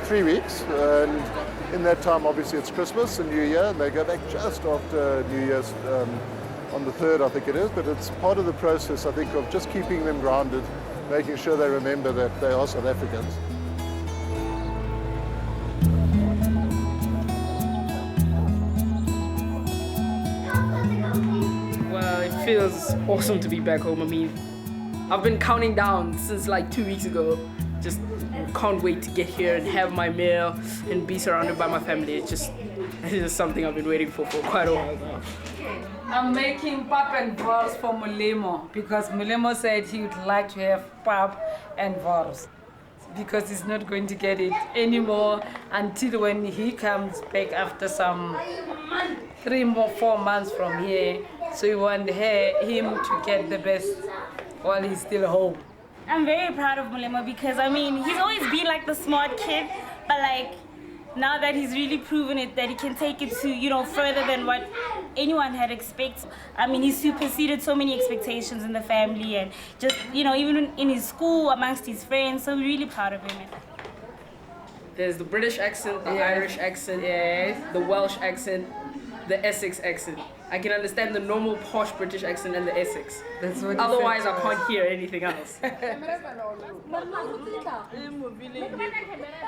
3 weeks, and in that time, obviously, it's Christmas and New Year, and they go back just after New Year's on the 3rd, I think it is. But it's part of the process, I think, of just keeping them grounded, making sure they remember that they are South Africans. Well, it feels awesome to be back home. I mean, I've been counting down since like 2 weeks ago. Just can't wait to get here and have my meal and be surrounded by my family. It's just something I've been waiting for quite a while now. I'm making pap and wors for Mulemo because Mulemo said he would like to have pap and wors because he's not going to get it anymore until when he comes back after some 4 months from here. So we want him to get the best while he's still home. I'm very proud of Mulemo because, I mean, he's always been like the smart kid, but like now that he's really proven it, that he can take it to, you know, further than what anyone had expected. I mean, he's superseded so many expectations in the family and just, you know, even in his school, amongst his friends, so we're really proud of him. There's the British accent, the Irish accent, the Welsh accent, the Essex accent. I can understand the normal posh British accent and the Essex. That's what Otherwise, I can't hear anything else.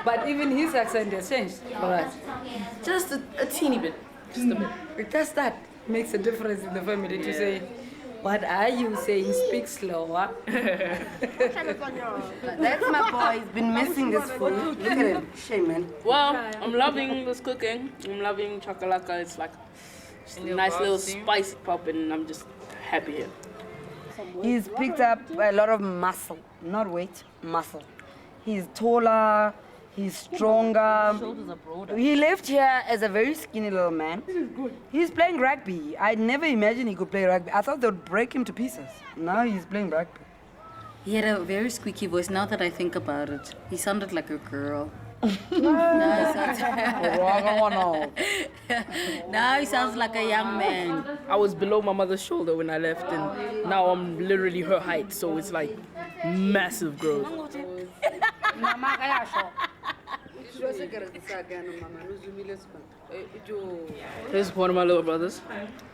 But even his accent has changed for us. Just a teeny bit, just a bit. Because that makes a difference in the family to say, what are you saying? Speak slower. That's my boy. He's been missing this food. Look at him. Shame, man. Well, I'm loving this cooking. I'm loving chakalaka. It's like just a nice little spicy pop, and I'm just happy here. He's picked up a lot of muscle. Not weight, muscle. He's taller. He's stronger. He left here as a very skinny little man. He's playing rugby. I never imagined he could play rugby. I thought they would break him to pieces. Now he's playing rugby. He had a very squeaky voice. Now that I think about it, he sounded like a girl. Now he sounds like a young man. I was below my mother's shoulder when I left, and now I'm literally her height, so it's like massive growth. Here's one of my little brothers.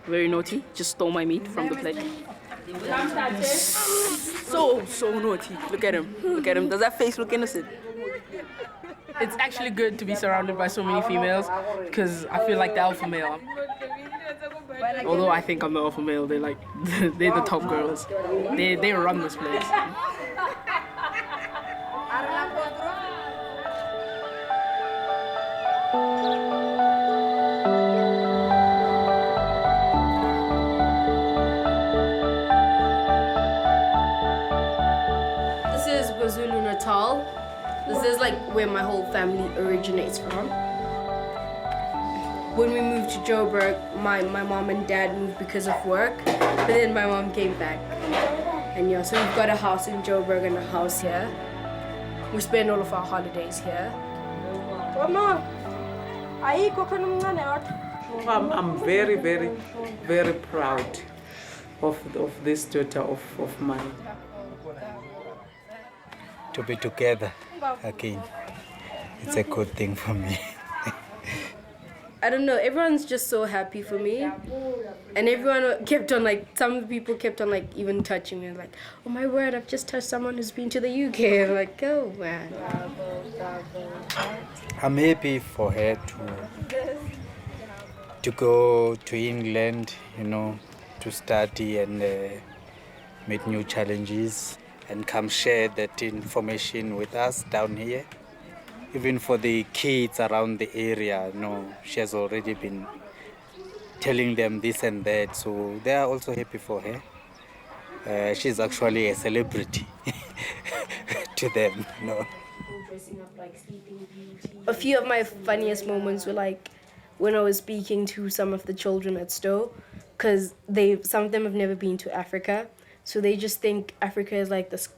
Very naughty. Just stole my meat from the plate. So naughty. Look at him. Look at him. Does that face look innocent? It's actually good to be surrounded by so many females because I feel like the alpha male. Although I think I'm the alpha male, they're the top girls. They run this place. This is KwaZulu-Natal. This is like where my whole family originates from. When we moved to Joburg, my mom and dad moved because of work, but then my mom came back. And yeah, so we've got a house in Joburg and a house here. We spend all of our holidays here. I'm very, very, very proud of this daughter of mine. To be together again, it's a good thing for me. I don't know, everyone's just so happy for me. And everyone kept on some people kept on even touching me. Like, oh my word, I've just touched someone who's been to the UK. I'm like, oh man. I'm happy for her to go to England, to study and meet new challenges and come share that information with us down here. Even for the kids around the area, she has already been telling them this and that, so they are also happy for her. She's actually a celebrity to them. A few of my funniest moments were when I was speaking to some of the children at Stowe, because some of them have never been to Africa, so they just think Africa is like this.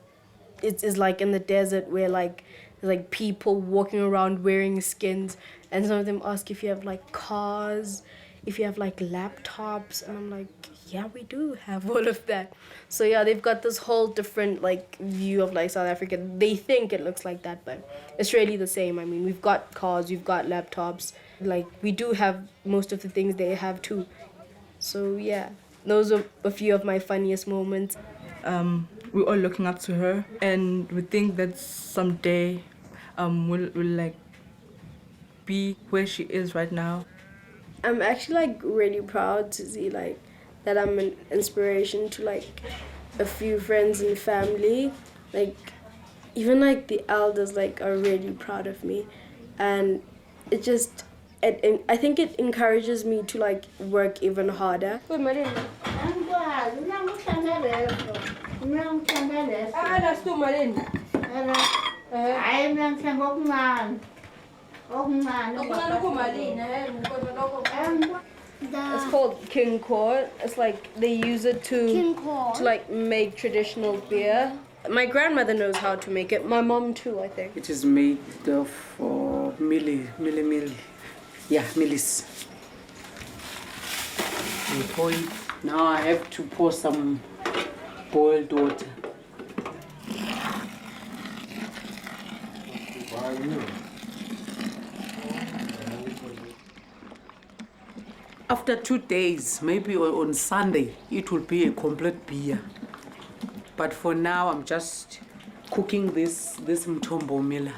It is like in the desert where there's people walking around wearing skins, and some of them ask if you have cars, if you have like laptops, and I'm like, yeah, we do have all of that. So yeah, they've got this whole different like view of like South Africa. They think it looks like that, but it's really the same. I mean, we've got cars, we've got laptops, like we do have most of the things they have too. So yeah, those are a few of my funniest moments. We're all looking up to her, and we think that someday we'll like be where she is right now. I'm actually like really proud to see like that I'm an inspiration to like a few friends and family. Like even like the elders like are really proud of me, and I think it encourages me to like work even harder. It's called King Court. It's like they use it to like make traditional beer. My grandmother knows how to make it. My mom too, I think. It is made of millie. Yeah, millis. We pour it. Now I have to pour some boiled water. After 2 days, maybe on Sunday, it will be a complete beer. But for now, I'm just cooking this mtombo mila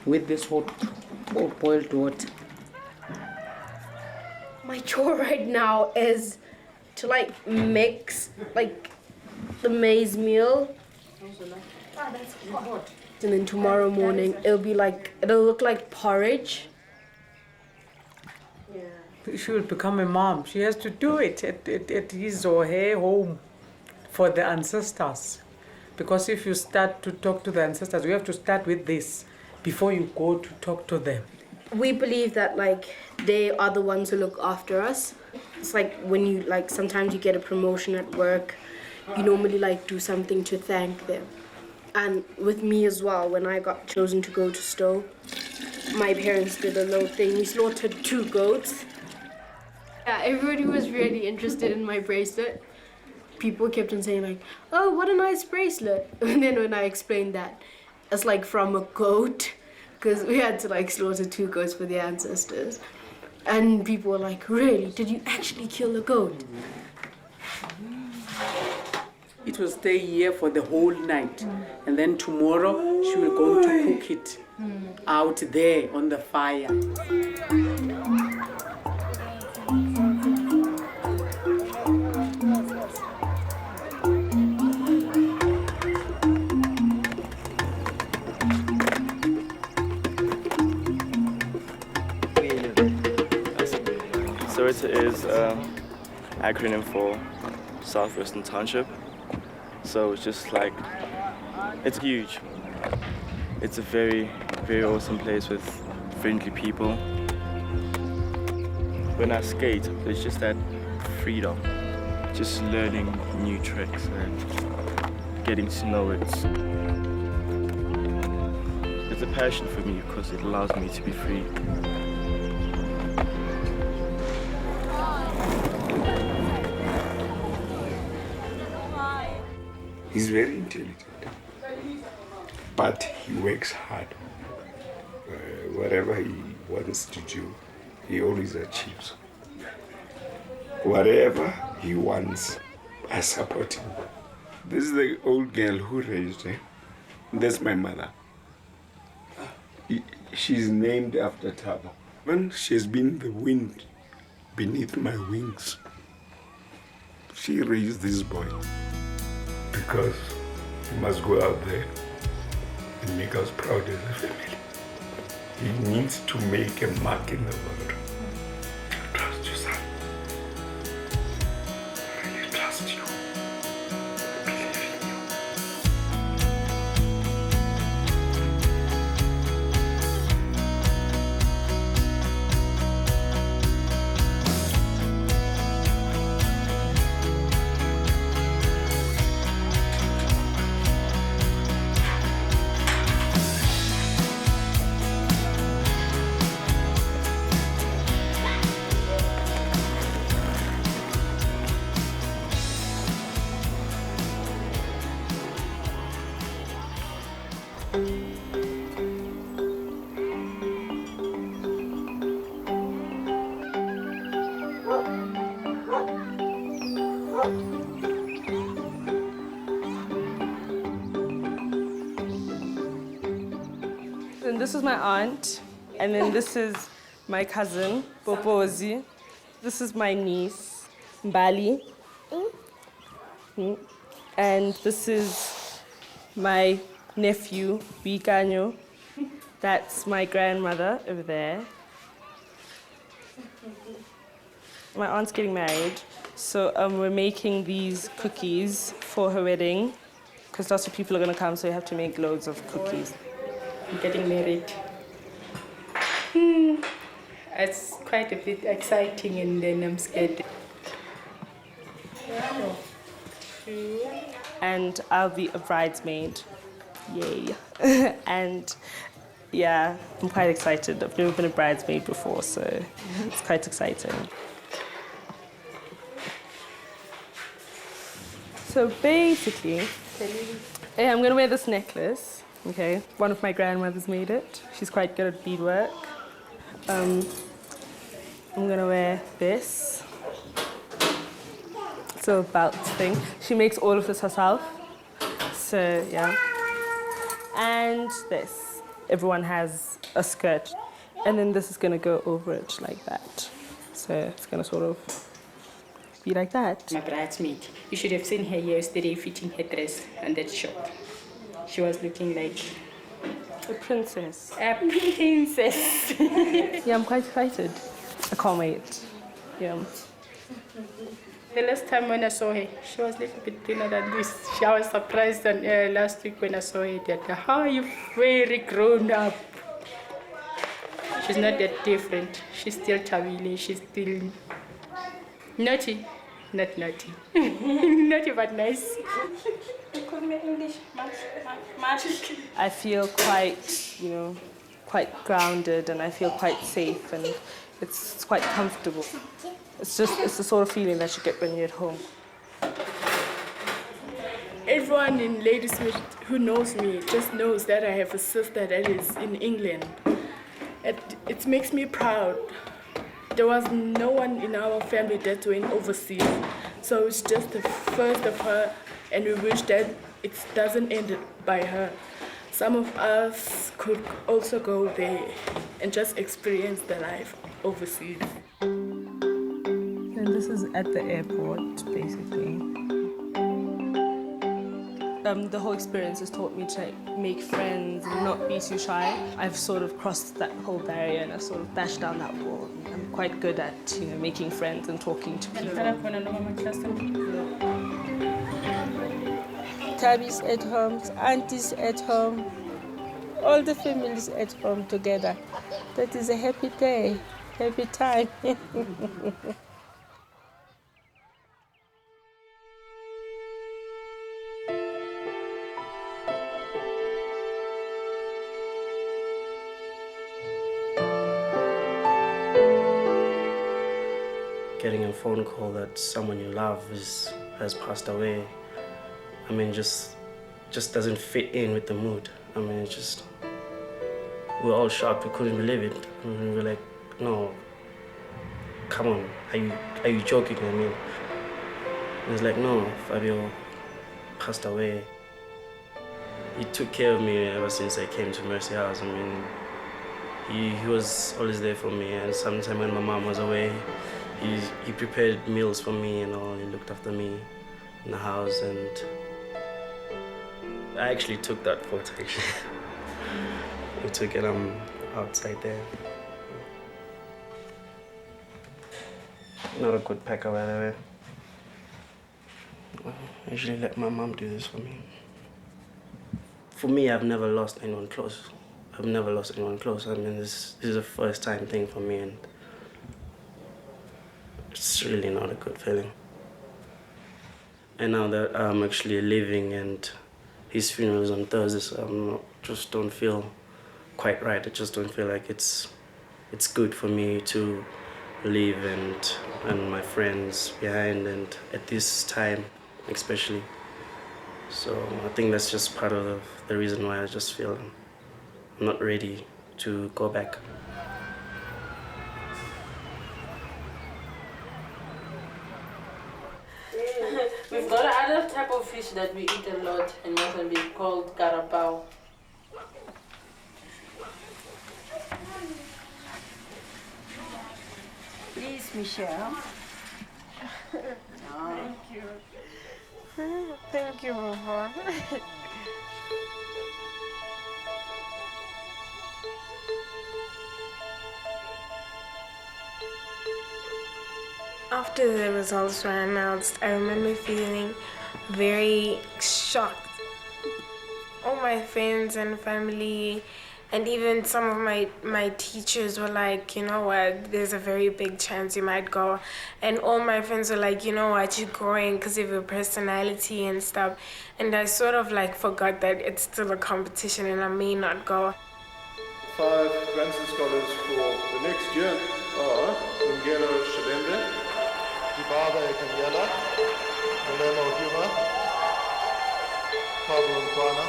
with this hot boiled water. My chore right now is to like mix like the maize meal. And then tomorrow morning it'll look like porridge. She will become a mom. She has to do it at his or her home for the ancestors. Because if you start to talk to the ancestors, you have to start with this before you go to talk to them. We believe that like they are the ones who look after us. It's like when you like sometimes you get a promotion at work, you normally like do something to thank them. And with me as well, when I got chosen to go to Stowe, my parents did a little thing. We slaughtered 2 goats. Yeah, everybody was really interested in my bracelet. People kept on saying like, oh, what a nice bracelet. And then when I explained that, it's like from a goat, because we had to like slaughter 2 goats for the ancestors. And people were like, really? Did you actually kill a goat? It will stay here for the whole night. And then tomorrow, she will go to cook it out there on the fire. SOWETA is an acronym for Southwestern Township. So it's just like, it's huge. It's a very, very awesome place with friendly people. When I skate, it's just that freedom. Just learning new tricks and getting to know it. It's a passion for me because it allows me to be free. He's very intelligent, but he works hard. Whatever he wants to do, he always achieves. Whatever he wants, I support him. This is the old girl who raised him. That's my mother. She's named after Thabo. When she's been the wind beneath my wings, she raised this boy. Because he must go out there and make us proud as a family. He needs to make a mark in the world. I trust you, son. I really trust you. I believe in you. this is my aunt, and then this is my cousin, Popozi. This is my niece, Mbali. And this is my nephew, Bikanyo. That's my grandmother over there. My aunt's getting married, so we're making these cookies for her wedding, because lots of people are going to come, so you have to make loads of cookies. I'm getting married. It's quite a bit exciting, and then I'm scared. And I'll be a bridesmaid. Yay. And yeah, I'm quite excited. I've never been a bridesmaid before, so it's quite exciting. So basically, I'm gonna wear this necklace, okay? One of my grandmothers made it. She's quite good at beadwork. I'm gonna wear this. It's a belt thing. She makes all of this herself. So yeah. And this. Everyone has a skirt. And then this is gonna go over it like that. So it's gonna sort of be like that. My bridesmaid. You should have seen her yesterday fitting her dress on that shop. She was looking like a princess. A princess. Yeah, I'm quite excited. I can't wait. Yeah. The last time when I saw her, she was a little bit thinner than this. I was surprised last week when I saw her that how you very grown up. She's not that different. She's still Tawile. She's still naughty. Not naughty. Naughty but nice. You call me English magic. I feel quite, quite grounded, and I feel quite safe, and it's quite comfortable. It's the sort of feeling that you get when you're at home. Everyone in Ladysmith who knows me just knows that I have a sister that is in England. It makes me proud. There was no one in our family that went overseas, so it's just the first of her, and we wish that it doesn't end by her. Some of us could also go there and just experience the life overseas. And this is at the airport, basically. The whole experience has taught me to make friends and not be too shy. I've sort of crossed that whole barrier, and I've sort of dashed down that wall. I'm quite good at, making friends and talking to people. Tabby's at home, aunties at home, all the families at home together. That is a happy day, happy time. Getting a phone call that someone you love has passed away, just doesn't fit in with the mood. We're all shocked. We couldn't believe it. We were like, no, come on, are you joking? It was like, no, Fabio passed away. He took care of me ever since I came to Mercy House. He was always there for me, and sometimes when my mom was away, he prepared meals for me and all. He looked after me in the house, and I actually took that photo. We took it outside there. Not a good packer, by the way. I usually let my mom do this for me. For me, I've never lost anyone close. This is a first time thing for me, and it's really not a good feeling. And now that I'm actually leaving and his funeral is on Thursday, so just don't feel quite right. I just don't feel like it's good for me to leave and my friends behind, and at this time especially. So I think that's just part of the reason why I just feel I'm not ready to go back. We've got another type of fish that we eat a lot in Mozambique called carapau. Michelle. Thank you. Thank you, Mama. After the results were announced, I remember feeling very shocked. All my friends and family and even some of my teachers were like, you know what, there's a very big chance you might go. And all my friends were like, you know what, you're going because of your personality and stuff. And I sort of like forgot that it's still a competition and I may not go. 5 Granson scholars for the next year are Lungelo Shalembe, Dibaba Ekanyela, Molemo Huma, Pablo Nkwana.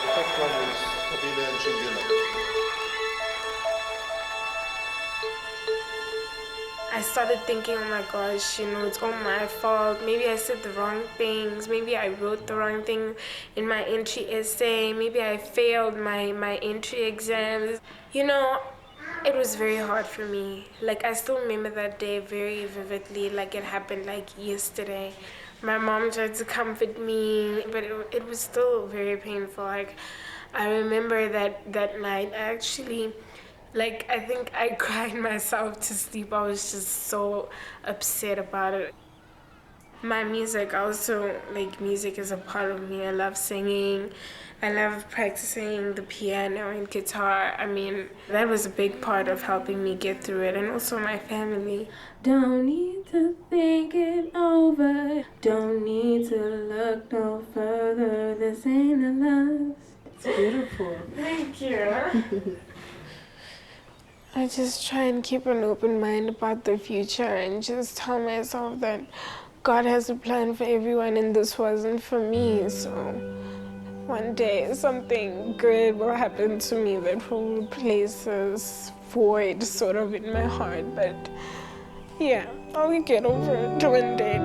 The fifth one is Kabila and Chingila. I started thinking, oh my gosh, you know, it's all my fault. Maybe I said the wrong things. Maybe I wrote the wrong thing in my entry essay. Maybe I failed my entry exams. You know, it was very hard for me. Like, I still remember that day very vividly, like it happened like yesterday. My mom tried to comfort me, but it was still very painful. Like, I remember that night, I actually, like, I think I cried myself to sleep. I was just so upset about it. My music also, like, music is a part of me. I love singing. I love practicing the piano and guitar. I mean, that was a big part of helping me get through it, and also my family. Don't need to think it over. Don't need to look no further. This ain't the last. It's beautiful. Thank you. I just try and keep an open mind about the future and just tell myself that God has a plan for everyone and this wasn't for me. So one day something good will happen to me that will replace this void sort of in my heart. But yeah, I'll get over it one day.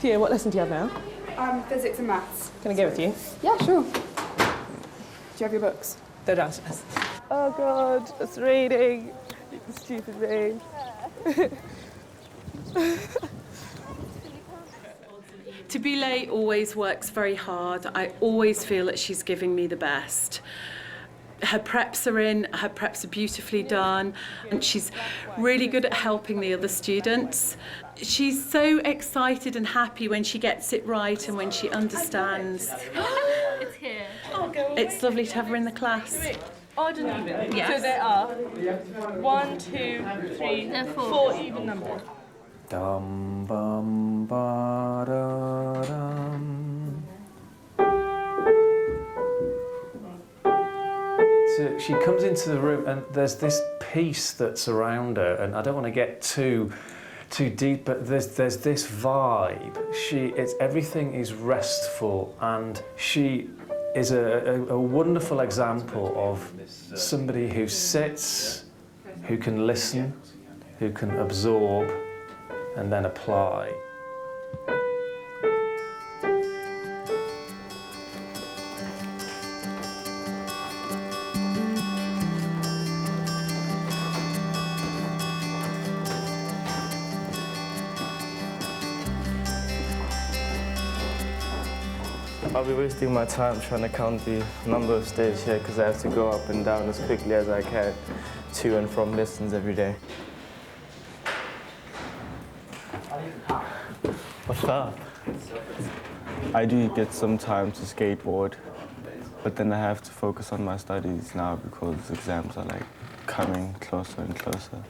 Thea, what lesson do you have now? Physics and maths. Can I go with you? Yeah, sure. Do you have your books? They're downstairs. Oh God, it's raining. It's stupid rain. Tabile always works very hard. I always feel that she's giving me the best. Her preps are in, her preps are beautifully done, and she's really good at helping the other students. She's so excited and happy when she gets it right and when she understands. It's here. It's lovely to have her in the class. Odd and even. Yes. So there are 1, 2, 3, 4 even numbers. Dum bum ba da dum. So she comes into the room and there's this peace that's around her, and I don't want to get too deep, but there's this vibe. Everything is restful, and she is a wonderful example of somebody who sits, who can listen, who can absorb, and then apply. I'll be wasting my time trying to count the number of stairs here because I have to go up and down as quickly as I can to and from lessons every day. What's up? I do get some time to skateboard, but then I have to focus on my studies now because exams are like coming closer and closer,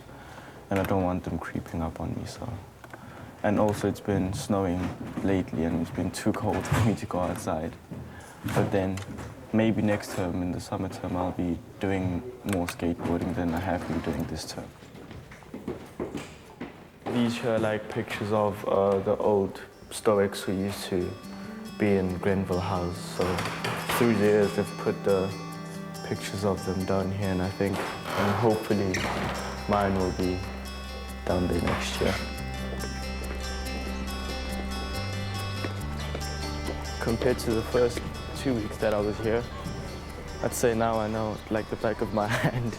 and I don't want them creeping up on me, so And also it's been snowing lately and it's been too cold for me to go outside. But then maybe next term, in the summer term, I'll be doing more skateboarding than I have been doing this term. These are like pictures of the old Stoics who used to be in Grenville House. So through the years, they've put the pictures of them down here, and I think, and hopefully, mine will be down there next year. Compared to the first 2 weeks that I was here, I'd say now I know like the back of my hand.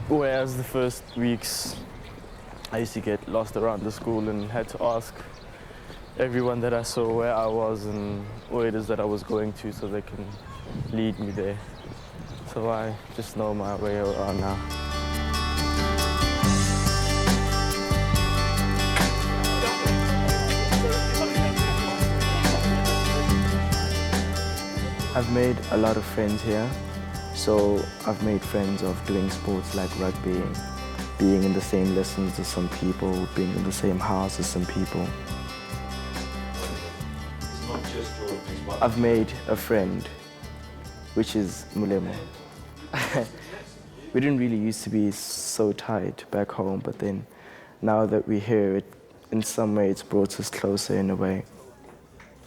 Whereas the first weeks, I used to get lost around the school and had to ask everyone that I saw where I was and where it is that I was going to so they can lead me there. So I just know my way around now. I've made a lot of friends here. So I've made friends of doing sports like rugby, being in the same lessons as some people, being in the same house as some people. It's not just Jordan. I've made a friend, which is Mulemo. We didn't really used to be so tight back home, but then now that we're here, in some way it's brought us closer in a way.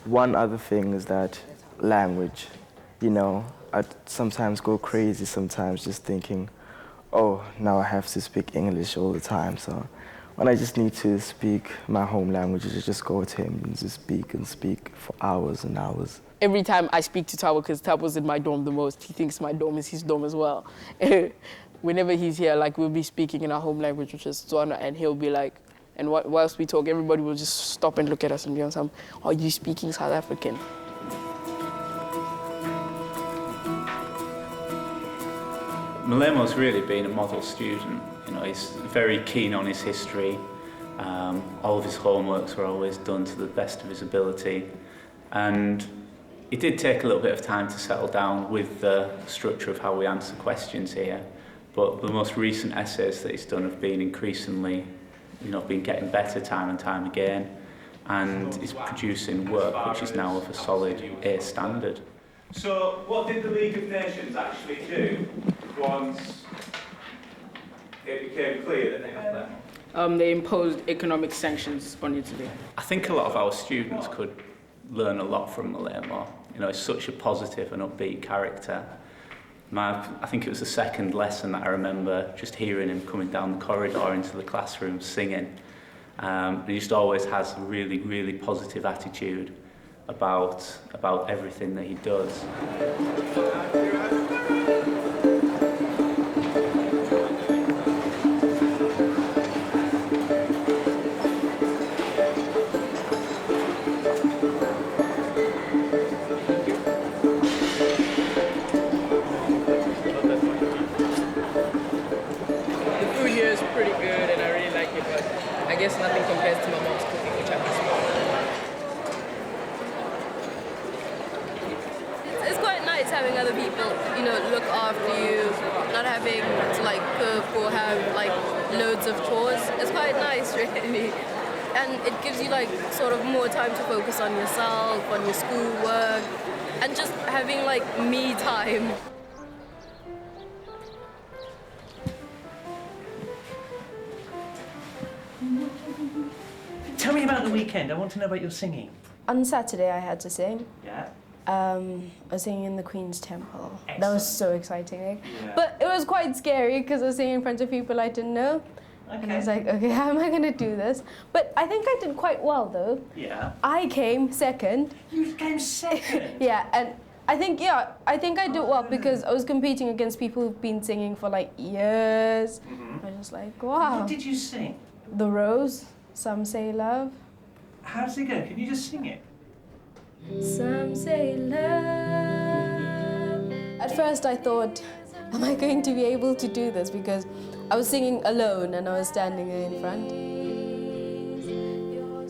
One other thing is that language. You know, I'd sometimes go crazy sometimes just thinking, oh, now I have to speak English all the time. So when I just need to speak my home language, I just go to him and just speak for hours and hours. Every time I speak to Tabo, because Tabo's in my dorm the most, he thinks my dorm is his dorm as well. Whenever he's here, like, we'll be speaking in our home language, which is Tswana, and he'll be like, and whilst we talk, everybody will just stop and look at us and be on some, are you speaking South African? Mulemo's really been a model student. You know, he's very keen on his history. All of his homeworks were always done to the best of his ability. And it did take a little bit of time to settle down with the structure of how we answer questions here. But the most recent essays that he's done have been increasingly, been getting better time and time again. And he's producing work which is now of a solid A standard. So what did the League of Nations actually do once it became clear that they had that? They imposed economic sanctions on Italy. I think a lot of our students could learn a lot from Mulemo. He's such a positive and upbeat character. I think it was the second lesson that I remember just hearing him coming down the corridor into the classroom singing. He just always has a really, really positive attitude about everything that he does. The food here is pretty good and I really like it, but I guess nothing compares to my mom's cooking, which I miss more. It's quite nice having other people, look after you, not having to cook or have loads of chores. It's quite nice, really. And it gives you sort of more time to focus on yourself, on your schoolwork, and just having me time. Tell me about the weekend. I want to know about your singing. On Saturday I had to sing. Yeah. I was singing in the Queen's Temple. Excellent. That was so exciting. Yeah. But it was quite scary because I was singing in front of people I didn't know. Okay. And I was like, okay, how am I going to do this? But I think I did quite well though. Yeah. I came second. You came second? Yeah, and I think I did well because I was competing against people who've been singing for years. I was just like, wow. What did you sing? The Rose, Some Say Love. How does it go? Can you just sing it? Some say love. At first I thought, am I going to be able to do this? Because I was singing alone and I was standing there in front.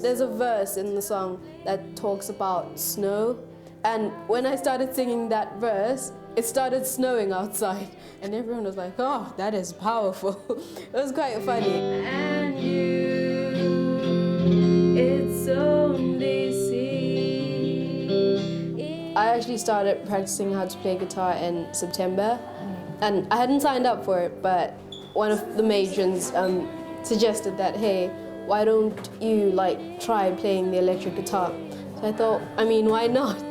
There's a verse in the song that talks about snow. And when I started singing that verse, it started snowing outside. And everyone was like, oh, that is powerful. It was quite funny. And you I actually started practicing how to play guitar in September, and I hadn't signed up for it, but one of the matrons suggested that, hey, why don't you like try playing the electric guitar? So I thought, I mean, why not?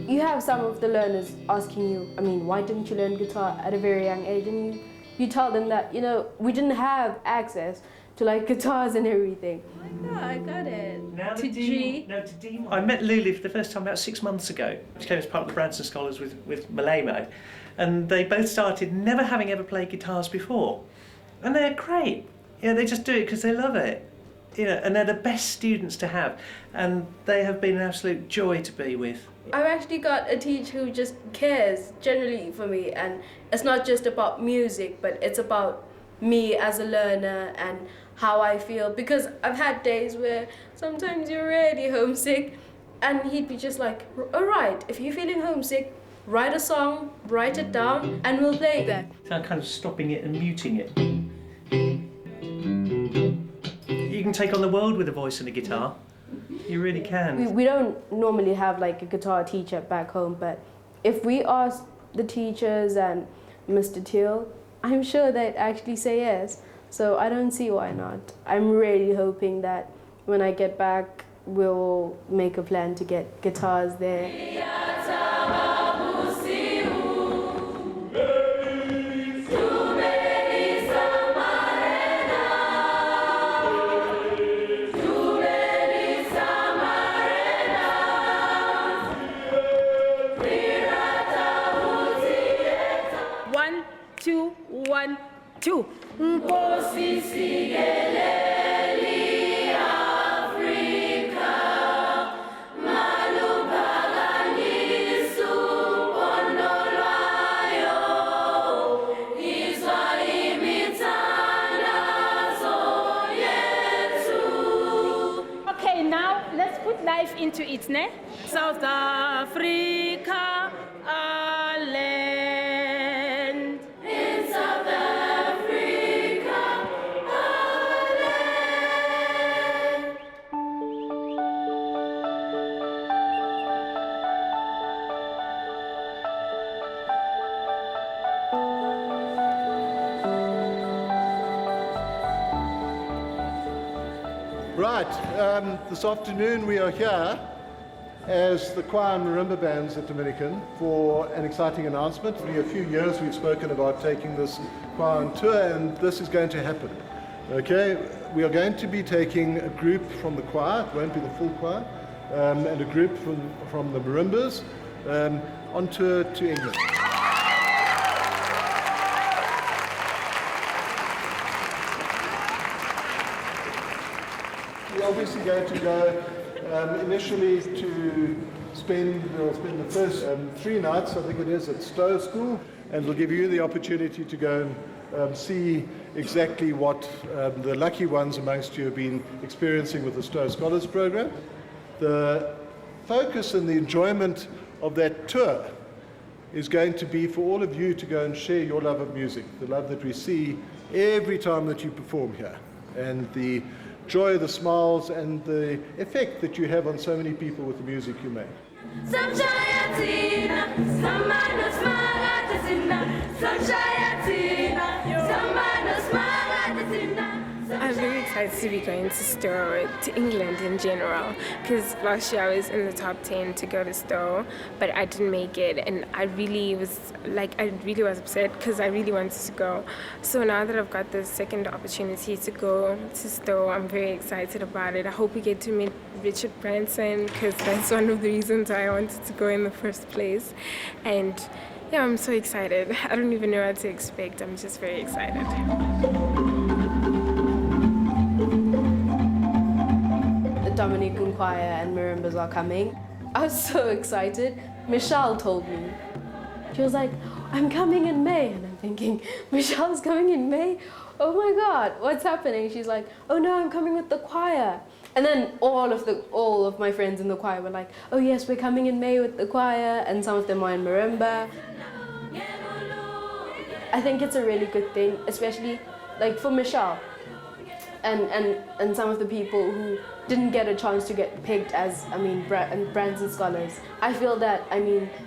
You have some of the learners asking you, I mean, why didn't you learn guitar at a very young age? And you tell them that, you know, we didn't have access to like guitars and everything. Oh, I got it. Now to G. No, to D. I met Lulu for the first time about 6 months ago. She came as part of the Branson Scholars with Malemo, and they both started never having ever played guitars before. And they're great. Yeah, they just do it because they love it. You know, and they're the best students to have, and they have been an absolute joy to be with. I've actually got a teacher who just cares generally for me, and it's not just about music, but it's about me as a learner and how I feel, because I've had days where sometimes you're really homesick, and he'd be just like, all right, if you're feeling homesick, write a song, write it down, and we'll play that. So I'm kind of stopping it and muting it. You can take on the world with a voice and a guitar. You really can. We don't normally have like a guitar teacher back home, but if we ask the teachers and Mr. Teal, I'm sure they'd actually say yes. So I don't see why not. I'm really hoping that when I get back, we'll make a plan to get guitars there. One, two, 1, 2. Okay, now let's put life into it, ne? South Africa, our land. In South Africa, our land. Right, this afternoon we are here as the choir and marimba bands at Dominican for an exciting announcement. For a few years we've spoken about taking this choir on tour, and this is going to happen. Okay, we are going to be taking a group from the choir, it won't be the full choir, and a group from the marimbas on tour to England. We're obviously going to go initially to spend the first 3 nights, I think it is, at Stowe School, and we'll give you the opportunity to go and see exactly what the lucky ones amongst you have been experiencing with the Stowe Scholars Program. The focus and the enjoyment of that tour is going to be for all of you to go and share your love of music, the love that we see every time that you perform here, and the joy, the smiles, and the effect that you have on so many people with the music you make. I'm very excited to be going to Stowe, to England in general, because last year I was in the top 10 to go to Stowe, but I didn't make it, and I really was upset because I really wanted to go. So now that I've got the second opportunity to go to Stowe, I'm very excited about it. I hope we get to meet Richard Branson, because that's one of the reasons I wanted to go in the first place. And yeah, I'm so excited. I don't even know what to expect. I'm just very excited. The Dominican choir and marimbas are coming. I was so excited. Michelle told me. She was like, I'm coming in May. And I'm thinking, Michelle's coming in May? Oh my God, what's happening? She's like, oh no, I'm coming with the choir. And then all of my friends in the choir were like, oh yes, we're coming in May with the choir, and some of them are in marimba. I think it's a really good thing, especially like for Michelle. and some of the people who didn't get a chance to get picked as, Branson Scholars. I feel that,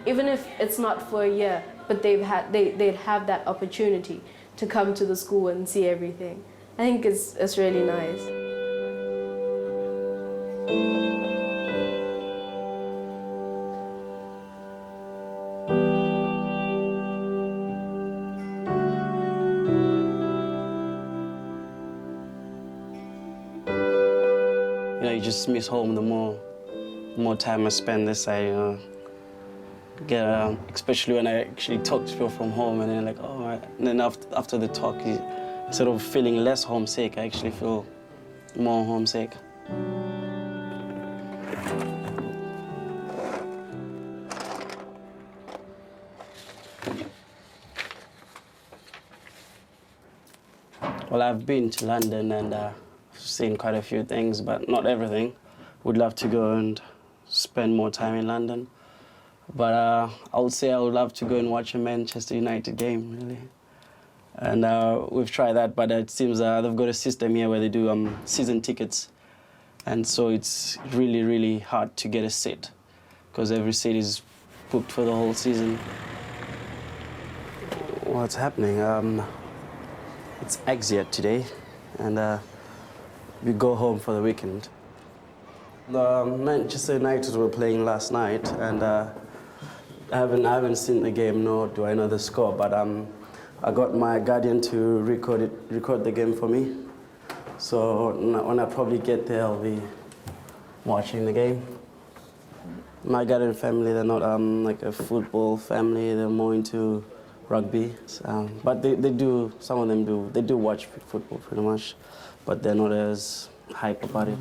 even if it's not for a year, but they'd have that opportunity to come to the school and see everything. I think it's really nice. You just miss home. The more time I spend this side, get especially when I actually talk to people from home, and then like, oh, and then after the talk, instead of feeling less homesick, I actually feel more homesick. Well, I've been to London and seen quite a few things, but not everything. Would love to go and spend more time in London. But I would say I would love to go and watch a Manchester United game, really. And we've tried that, but it seems they've got a system here where they do season tickets. And so it's really, really hard to get a seat because every seat is booked for the whole season. What's happening? It's Exeter today, and we go home for the weekend. The Manchester United were playing last night, and I haven't seen the game, nor do I know the score, but I got my guardian to record the game for me. So when I probably get there, I'll be watching the game. My guardian family, they're not like a football family, they're more into rugby. But they do, some of them do, they do watch football pretty much, but they're not as hype about it.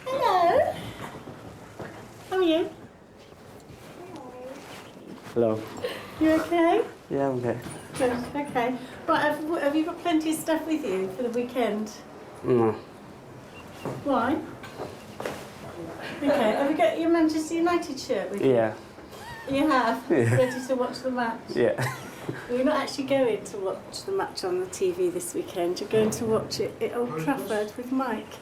Hello. How are you? Hello. You okay? Yeah, I'm okay. Good. Okay. Right. Have you got plenty of stuff with you for the weekend? No. Why? Okay. Have you got your Manchester United shirt with you? Yeah. You have? Yeah. Ready to watch the match? Yeah. Well, you're not actually going to watch the match on the TV this weekend. You're going to watch it at Old Trafford with Mike.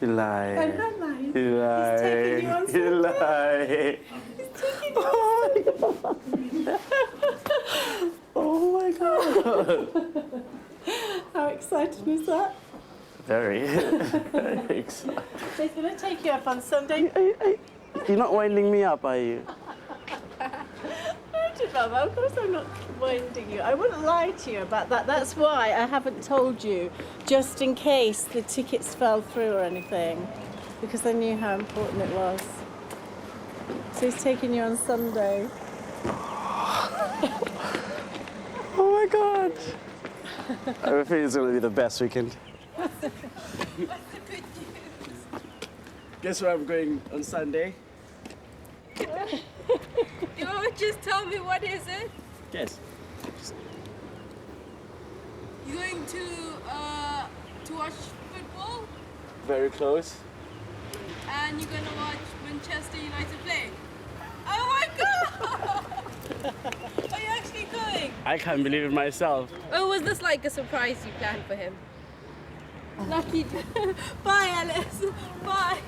You lie. I don't lie. You lie. He's taking you on You Sunday. lie. He's taking you on Sunday. Oh my God. How exciting is that? Very. Very excited. He's going to take you up on Sunday. You're not winding me up, are you? Mama, of course I'm not winding you. I wouldn't lie to you about that. That's why I haven't told you, just in case the tickets fell through or anything, because I knew how important it was. So he's taking you on Sunday. Oh my God. I think it's going to be the best weekend. Guess where I'm going on Sunday? You won't just tell me what is it? Guess. You going to watch football Very close. and you're gonna watch Manchester United play? Oh my God! Are you actually going? I can't believe it myself. Or was this like a surprise you planned for him? Lucky. Bye, Alice. Bye.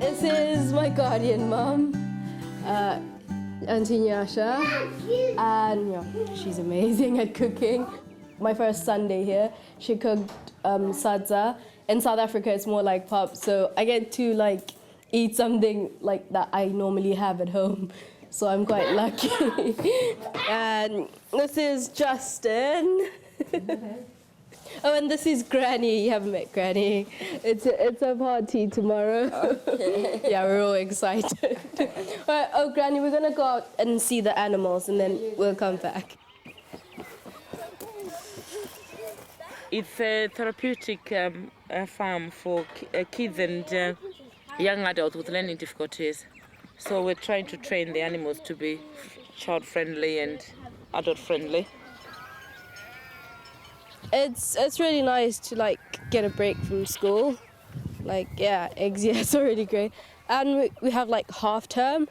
This is my guardian mum, Auntie Nyasha, and yeah, she's amazing at cooking. My first Sunday here, she cooked sadza. In South Africa, it's more like pap, so I get to like eat something like that I normally have at home. So I'm quite lucky. And this is Justin. Oh, and this is Granny. You haven't met Granny. It's a party tomorrow. Okay. Yeah, we're all excited. All right, oh, Granny, we're gonna go out and see the animals, and then we'll come back. It's a therapeutic farm for kids and young adults with learning difficulties. So we're trying to train the animals to be child-friendly and adult-friendly. It's really nice to like get a break from school. Like it's already great. And we have like half term.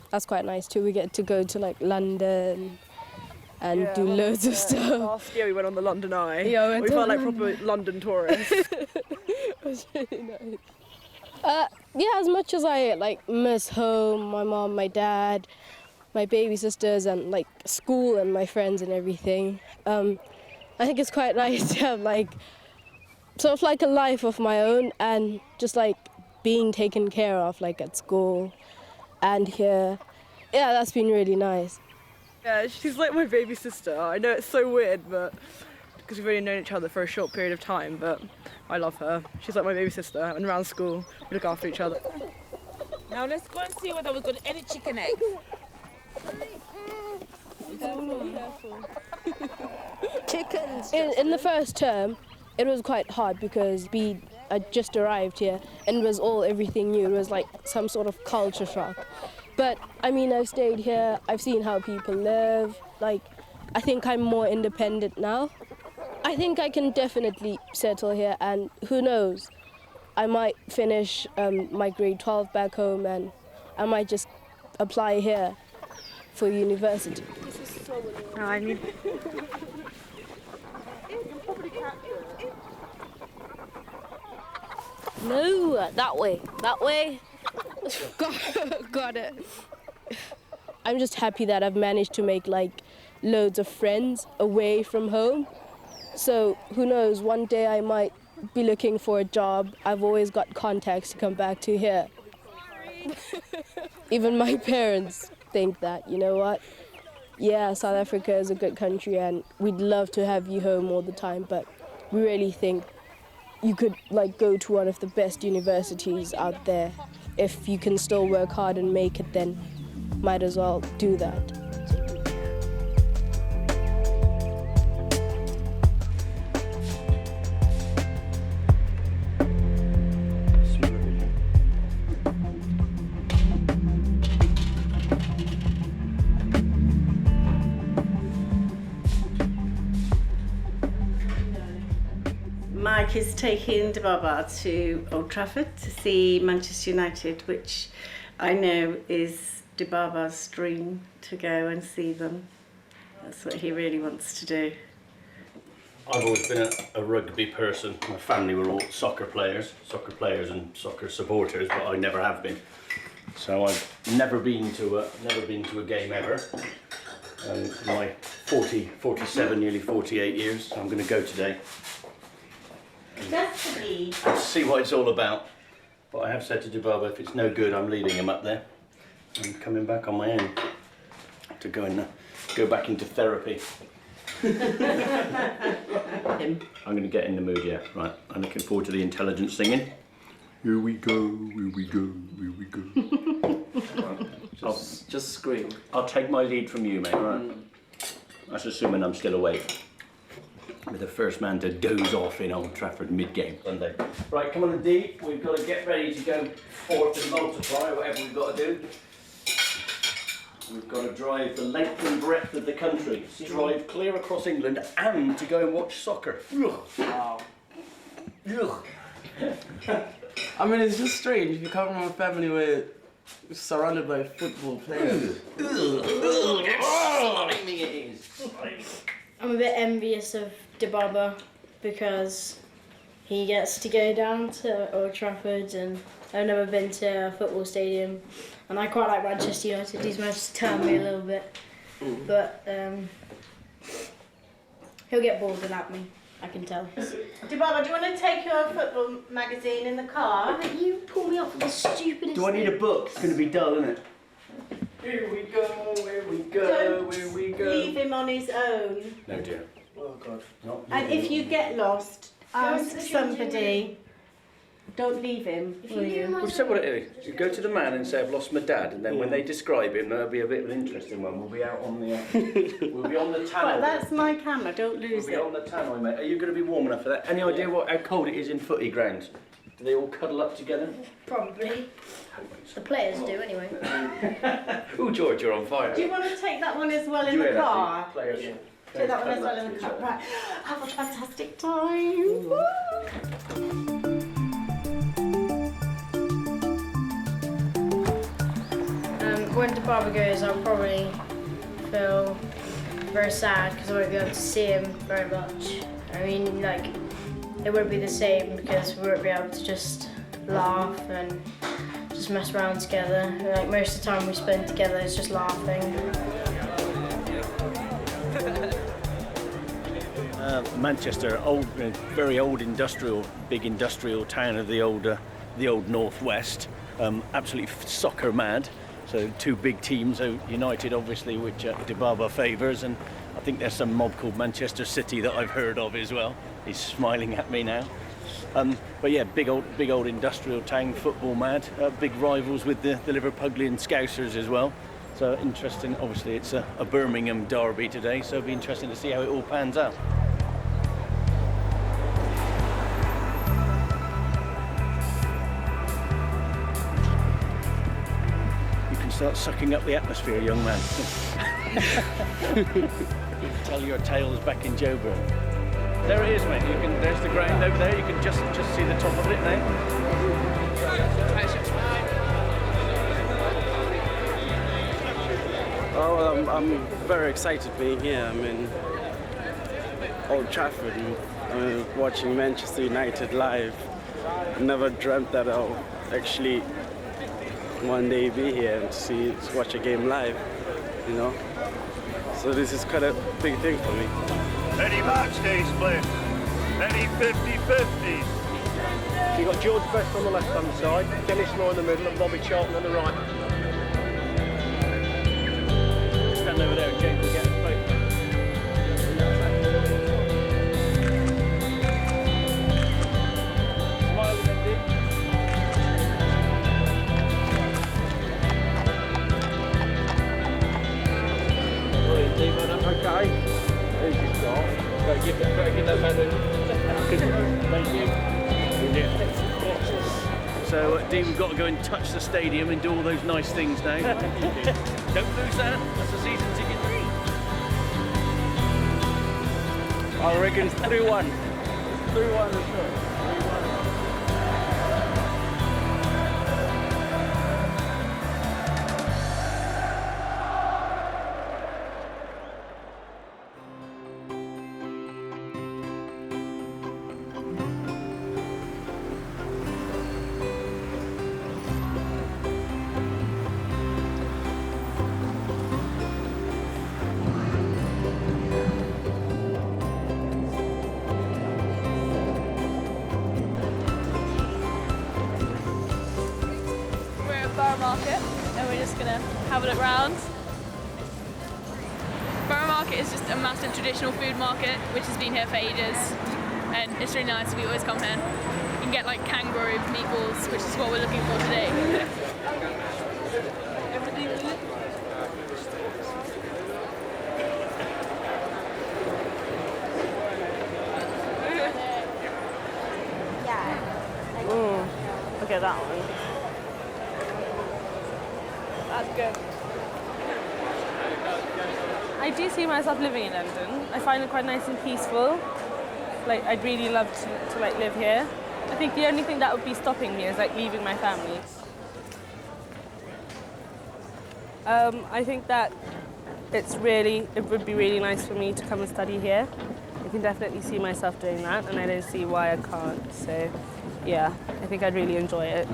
That's quite nice too. We get to go to like London and do loads of stuff. Last year we went on the London Eye. Yeah, we felt like proper London tourists. It was really nice. As much as I like miss home, my mom, my dad, my baby sisters, and like school and my friends and everything, I think it's quite nice to have like sort of like a life of my own and just like being taken care of like at school and here. Yeah, that's been really nice. Yeah, she's like my baby sister. I know it's so weird, but because we've only known each other for a short period of time, but I love her. She's like my baby sister, and around school we look after each other. Now let's go and see whether we've got any chicken eggs. Chickens. In the first term, it was quite hard because we had just arrived here and it was everything new. It was like some sort of culture shock. But I mean, I've stayed here, I've seen how people live. Like, I think I'm more independent now. I think I can definitely settle here, and who knows, I might finish my grade 12 back home and I might just apply here for university. No, I need... No, that way. Got it. I'm just happy that I've managed to make like loads of friends away from home. So who knows, one day I might be looking for a job. I've always got contacts to come back to here. Even my parents think that, you know what? Yeah, South Africa is a good country and we'd love to have you home all the time, but we really think you could like go to one of the best universities out there. If you can still work hard and make it, then might as well do that. Mike is taking Dibaba to Old Trafford to see Manchester United, which I know is Dibaba's dream, to go and see them. That's what he really wants to do. I've always been a rugby person. My family were all soccer players and soccer supporters, but I never have been. So I've never been to a game ever. My 47, nearly 48 years, so I'm going to go today. And see what it's all about. But I have said to Dibaba, if it's no good, I'm leaving him up there. I'm coming back on my own to go back into therapy. I'm going to get in the mood, yeah. Right, I'm looking forward to the intelligent singing. Here we go, here we go, here we go. Just scream. I'll take my lead from you, mate. Right. That's assuming I'm still awake. We're the first man to doze off in Old Trafford mid-game Sunday. Right, come on, D. We've got to get ready to go forth and multiply, whatever we've got to do. We've got to drive the length and breadth of the country, drive clear across England, and to go and watch soccer. Wow. I mean, it's just strange. You come from a family where you're surrounded by football players. I'm a bit envious of Dibaba because he gets to go down to Old Trafford, and I've never been to a football stadium, and I quite like Manchester United. He's managed to turn me a little bit, but he'll get bored without me, I can tell. Dibaba, do you want to take your football magazine in the car? You pull me off with the stupidest Do I need a book? It's going to be dull, isn't it? Here we go, here we go, here we go. Leave him on his own. No, dear. Oh, God. Not And if you get lost, ask somebody. Don't leave him, will you? Well, so what it is, you go to the man and say, I've lost my dad, and then when they describe him, that'll be a bit of an interesting one. We'll be out on the... we'll be on the tannoy. Well, that's my camera, don't lose We'll be on the tannoy, mate. Are you going to be warm enough for that? Any idea how cold it is in footy grounds? Do they all cuddle up together? Probably. The players do, anyway. Oh, George, you're on fire. Do you want to take that one as well in You the hear that, car? do you? Players. Do that one as well in the cup. Right. Have a fantastic time. Woo! When Dibaba goes, I'll probably feel very sad because I won't be able to see him very much. I mean, like, it won't be the same because we won't be able to just laugh and just mess around together. Like, most of the time we spend together is just laughing. Manchester, very old industrial, big industrial town of the old northwest. Absolutely soccer mad. So two big teams, United obviously, which Dibaba favours, and I think there's some mob called Manchester City that I've heard of as well. He's smiling at me now. But yeah, big old industrial town, football mad. Big rivals with the Liverpudlian Scousers as well. So interesting. Obviously, it's a Birmingham derby today, so it'll be interesting to see how it all pans out. Start sucking up the atmosphere, young man. Tell your tales back in Joburg. There it is, mate. There's the ground over there. You can just see the top of it now. Oh, well, I'm very excited being here. I'm in Old Trafford and watching Manchester United live. Never dreamt that I'll actually one day be here and to watch a game live, you know. So this is quite a big thing for me. Any match day split, any 50-50s. You've got George Best on the left-hand side, Dennis Law in the middle, and Bobby Charlton on the right. Stand over there and James will get us both. Okay. There's your start. Better give that man Thank you. So, Dean, we've got to go and touch the stadium and do all those nice things now. Don't lose that. That's a season ticket. I reckon it's 3-1. 3-1 is good. Market, and we're just gonna have a look round. Borough Market is just a massive traditional food market which has been here for ages, and it's really nice. We always come here. You can get like kangaroo meatballs, which is what we're looking for today. Look at that one. That's good. I do see myself living in London. I find it quite nice and peaceful. Like, I'd really love to like live here. I think the only thing that would be stopping me is like leaving my family. I think that it would be really nice for me to come and study here. I can definitely see myself doing that, and I don't see why I can't. So, yeah, I think I'd really enjoy it.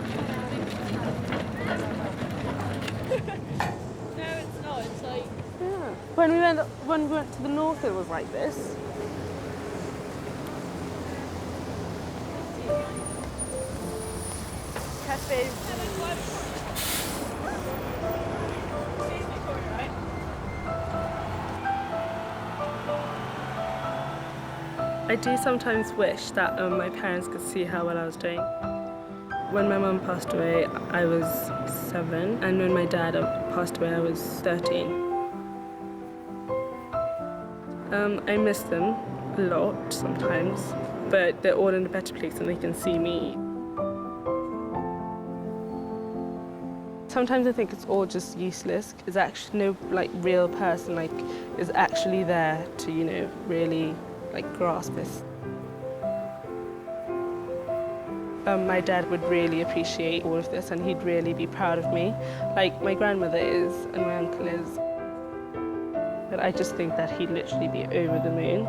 No, it's not. It's like... Yeah. When we went to the north, it was like this. Cafes. I do sometimes wish that my parents could see how well I was doing. When my mum passed away, I was 7, and when my dad passed away, I was 13. I miss them a lot sometimes, but they're all in a better place and they can see me. sometimes I think it's all just useless. There's actually no like real person like is actually there to, you know, really like grasp this. My dad would really appreciate all of this and he'd really be proud of me, like my grandmother is and my uncle is. But I just think that he'd literally be over the moon.